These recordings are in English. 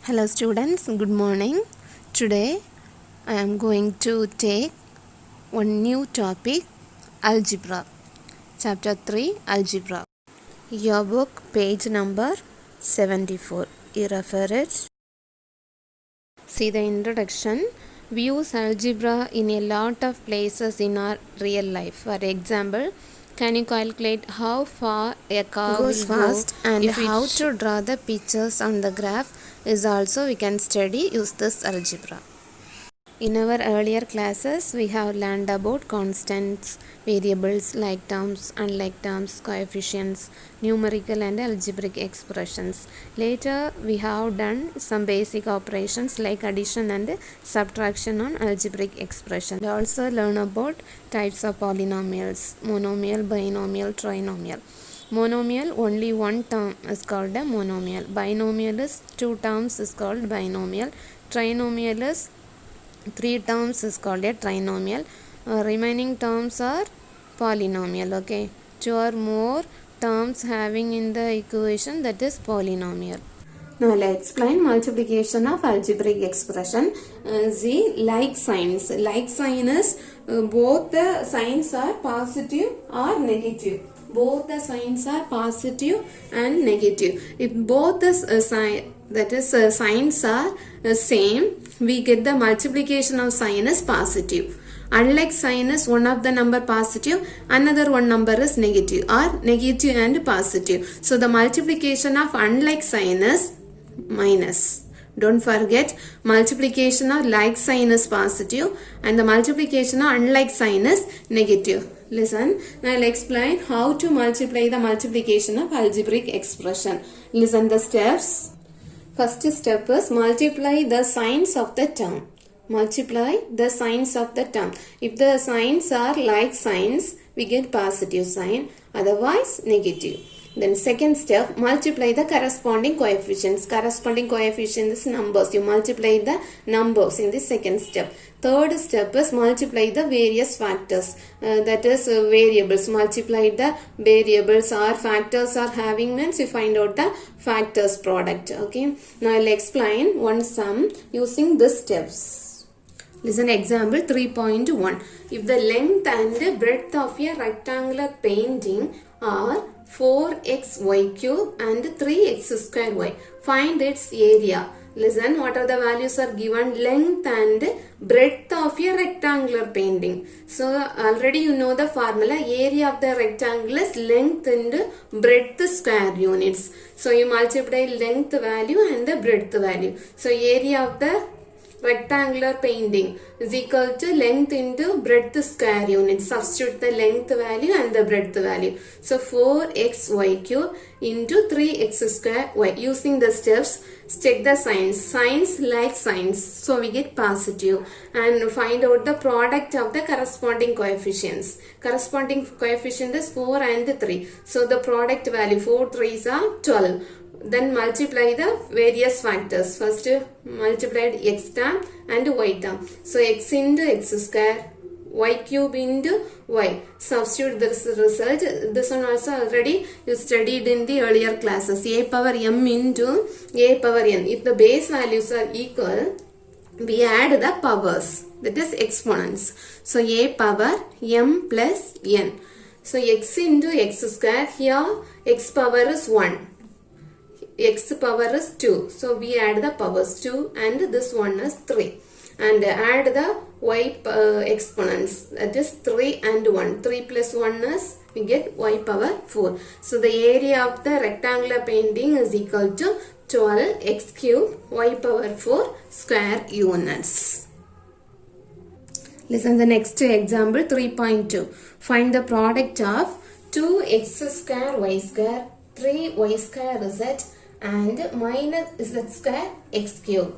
Hello students, good morning. Today I am going to take one new topic, algebra. Chapter 3, algebra. Your book, page number 74. You refer it. See the introduction. We use algebra in a lot of places in our real life. For example, can you calculate how far a car goes fast and how to draw the pictures on the graph is also we can study use this algebra. In our earlier classes, we have learned about constants, variables, like terms, unlike terms, coefficients, numerical and algebraic expressions. Later, we have done some basic operations like addition and subtraction on algebraic expression. We also learn about types of polynomials, monomial, binomial, trinomial. Monomial, only one term is called a monomial. Binomial is two terms is called binomial. Trinomial is three terms is called a trinomial. Remaining terms are polynomial. Okay, two or more terms having in the equation, that is polynomial. Now let's explain multiplication of algebraic expression. See, like signs. Like sign is both the signs are positive or negative. Both the signs are positive and negative. If both the signs are same, we get the multiplication of sign is positive. Unlike sign is one of the number positive, another one number is negative, or negative and positive. So the multiplication of unlike sign is minus. Don't forget, multiplication of like sign is positive and the multiplication of unlike sign is negative. Listen, now I'll explain how to multiply the multiplication of algebraic expression. Listen the steps. First step is multiply the signs of the term. Multiply the signs of the term. If the signs are like signs, we get positive sign, otherwise negative. Then second step, multiply the corresponding coefficients. Corresponding coefficients is numbers. You multiply the numbers in the second step. Third step is multiply the various factors. That is variables. Multiply the variables or factors are having means you find out the factors product. Okay. Now I'll explain one sum using these steps. Listen, example 3.1. If the length and breadth of a rectangular painting are 4xy cube and 3x square y, find its area. Listen, what are the values are given? Length and breadth of a rectangular painting. So already you know the formula. Area of the rectangle is length and breadth square units. So you multiply length value and the breadth value. So area of the rectangular painting is equal to length into breadth square units. Substitute the length value and the breadth value. So 4xy cube into 3x square y. Using the steps, check the signs. Signs like signs. So we get positive. And find out the product of the corresponding coefficients. Corresponding coefficient is 4 and 3. So the product value 4 3s are 12. Then multiply the various factors. First multiplied x term and y term. So x into x square, y cube into y. Substitute this result. This one also already you studied in the earlier classes. A power m into a power n. If the base values are equal, we add the powers. That is exponents. So a power m plus n. So x into x square. Here x power is 1. X power is 2. So we add the powers 2 and this one is 3. And add the y exponents. That is 3 and 1. 3 plus 1 is we get y power 4. So the area of the rectangular painting is equal to 12x cube y power 4 square units. Listen the next example 3.2. Find the product of 2x square y square, 3y square z and minus z square x cube.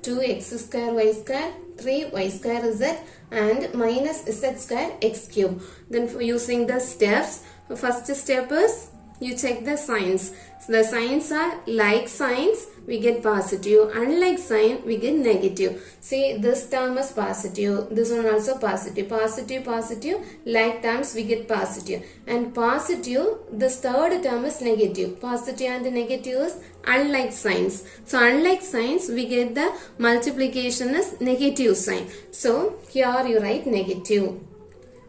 2x square y square, 3y square z and minus z square x cube. Then for using the steps, first step is you check the signs. So the signs are like signs, we get positive. Unlike sign, we get negative. See, this term is positive. This one also positive. Positive, positive. Like terms, we get positive. And positive, this third term is negative. Positive and negative is unlike signs. So unlike signs, we get the multiplication is negative sign. So here you write negative.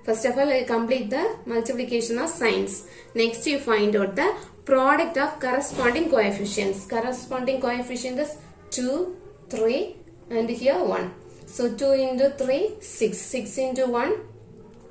First of all, I complete the multiplication of signs. Next, you find out the product of corresponding coefficients. Corresponding coefficient is 2, 3 and here 1. So 2 into 3, 6. 6 into 1,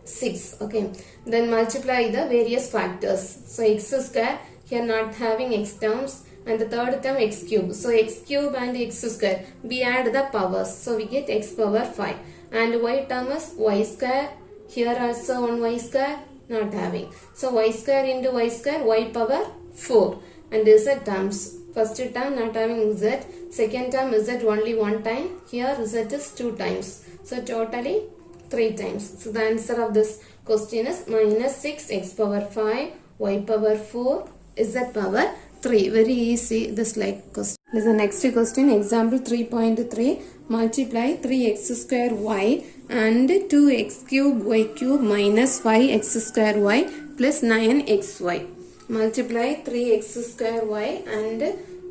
6. Okay. Then multiply the various factors. So x square, here not having x terms, and the third term x cube. So x cube and x square, we add the powers. So we get x power 5. And y term is y square. Here also 1 y square, not having. So y square into y square, y power 4. And z terms. First term not having z. Second term z only one time. Here z is 2 times. So totally 3 times. So the answer of this question is minus 6 x power 5, y power 4, z power 3. Very easy this like question. This is the next question. Example 3.3. Multiply 3x square y and 2x cube y cube minus 5x square y plus 9xy. Multiply 3x square y and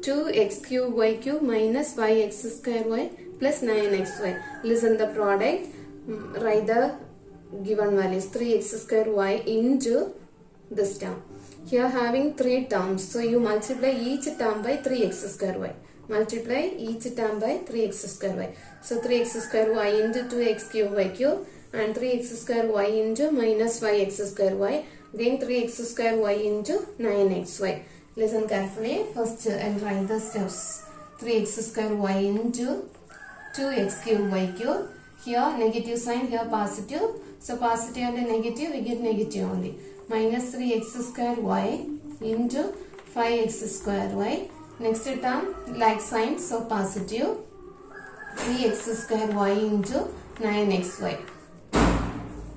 2x cube y cube minus 5x square y plus 9xy. Listen the product. Write the given values. 3x square y into this term. Here having 3 terms. So you multiply each term by 3x square y. Multiply each term by 3x square y. So 3x square y into 2x cube y cube and 3x square y into minus 5x square y. Then 3x square y into 9xy. Listen carefully. First I'll write the steps. 3x square y into 2x cube y cube. Here negative sign, here positive. So positive and negative, we get negative only. Minus 3x square y into 5x square y. Next term like sign, so positive. 3x square y into 9xy.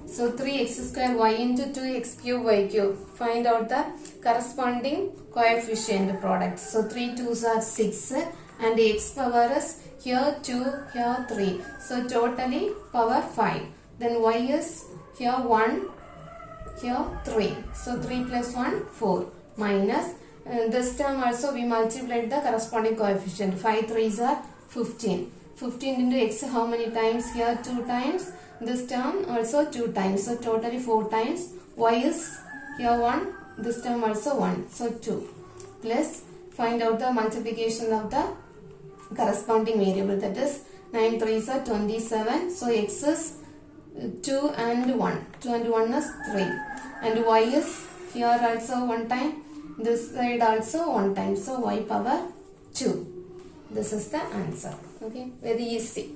So 3x square y into 2x cube y cube. Find out the corresponding coefficient product. So 3 2s are 6 and x power is here 2, here 3. So totally power 5. Then y is here 1, here 3. So 3 plus 1, 4. Minus this term also we multiplied the corresponding coefficient. 5 3s are 15. 15 into x how many times? Here 2 times. This term also 2 times. So totally 4 times. Y is here 1. This term also 1. So 2. Plus find out the multiplication of the corresponding variable. That is 9 3s are 27. So x is 2 and 1. 2 and 1 is 3. And y is here also 1 time. This side also 1 time. So y power 2. This is the answer. Okay. Very easy.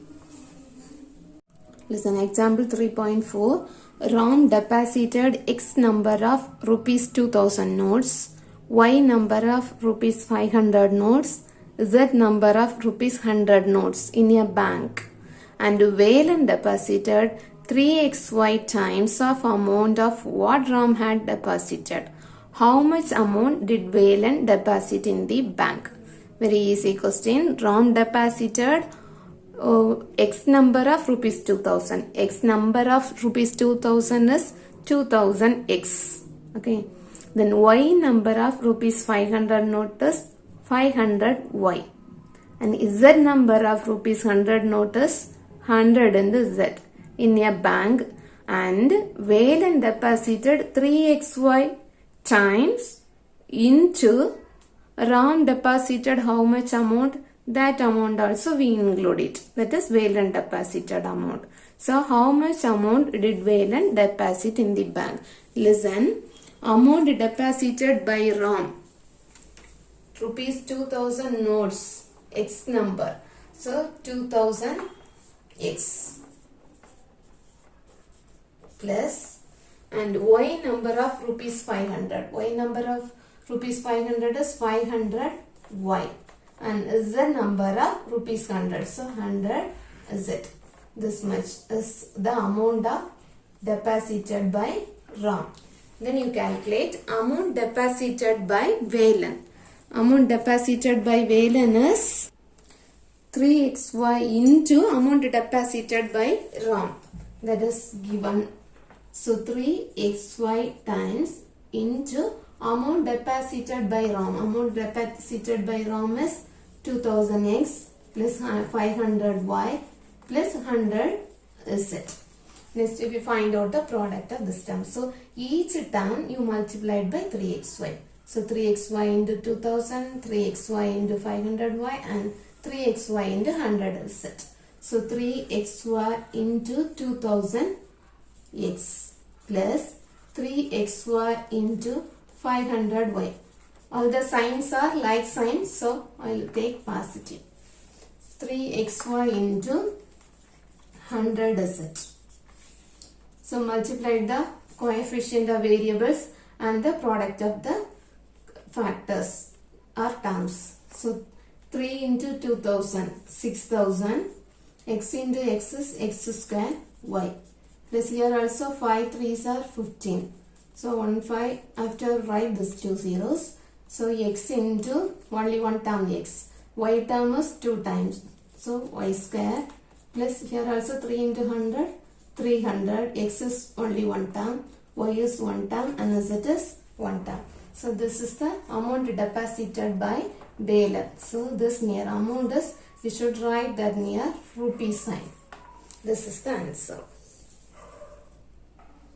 Listen. Example 3.4. Ram deposited X number of rupees 2000 notes. Y number of rupees 500 notes. Z number of rupees 100 notes in a bank. And Valen deposited 3xy times of amount of what Ram had deposited. How much amount did Valen deposit in the bank? Very easy question. Ram deposited X number of rupees 2000. X number of rupees 2000 is 2000x. Okay. Then Y number of rupees 500 note is 500y. And Z number of rupees 100 note is 100 in the Z in a bank. And Valen deposited 3xy times into Ram deposited how much amount? That amount also we include it. That is Valen deposited amount. So how much amount did Valen deposit in the bank? Listen. Amount deposited by Ram. Rupees 2000 notes. X number. So 2000 X. Plus. And Y number of rupees 500. Y number of rupees 500 is 500 Y. And Z number of rupees 100. So 100 Z. This much is the amount of deposited by Ram. Then you calculate amount deposited by Valen. Amount deposited by Valen is 3xy into amount deposited by Ram. That is given. So 3xy times into amount deposited by Ram. Amount deposited by Ram is 2000x plus 500y plus 100z. Next, if you find out the product of this term. So each term you multiplied by 3xy. So 3xy into 2000, 3xy into 500y and 3xy into 100z. So 3xy into 2000x plus 3xy into 500y. All the signs are like signs, so I will take positive. 3xy into 100z. So multiply the coefficient of variables and the product of the factors or terms. So 3 into 2000, 6000. X into x is x square y. Plus here also 5 3s are 15. So 1 5 after write these two zeros. So x into only one term x. Y term is 2 times. So y square plus here also 3 into 100. 300, x is only one term, y is one term and z is one term. So this is the amount deposited by Valen. So this near amount is, you should write that near rupee sign. This is the answer.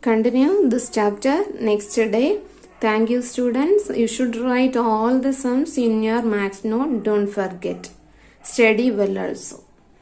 Continue this chapter next day. Thank you students. You should write all the sums in your maths note. Don't forget. Study well also.